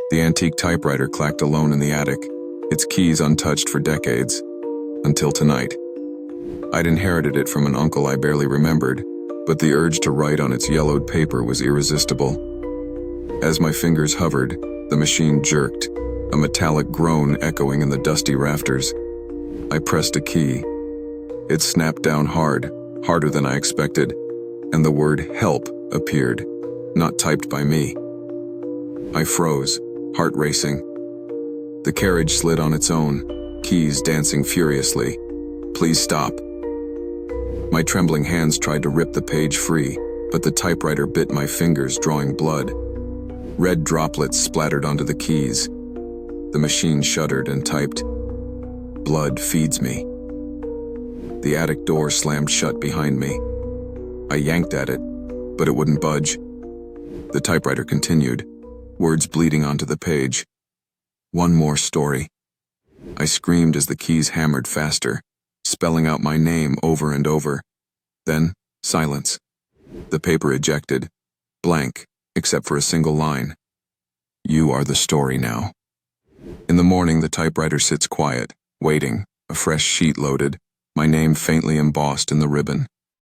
The antique typewriter clacked alone in the attic, its keys untouched for decades, until tonight. I'd inherited it from an uncle I barely remembered, but the urge to write on its yellowed paper was irresistible. As my fingers hovered, the machine jerked, a metallic groan echoing in the dusty rafters. I pressed a key. It snapped down hard, harder than I expected, and the word "help" appeared, not typed by me. I froze, heart racing. The carriage slid on its own, keys dancing furiously. "Please stop." My trembling hands tried to rip the page free, but the typewriter bit my fingers, drawing blood. Red droplets splattered onto the keys. The machine shuddered and typed, "Blood feeds me." The attic door slammed shut behind me. I yanked at it, but it wouldn't budge. The typewriter continued, words bleeding onto the page. One more story. I screamed as the keys hammered faster, spelling out my name over and over. Then, silence. The paper ejected, blank, except for a single line. "You are the story now." In the morning, the typewriter sits quiet, waiting, a fresh sheet loaded, my name faintly embossed in the ribbon.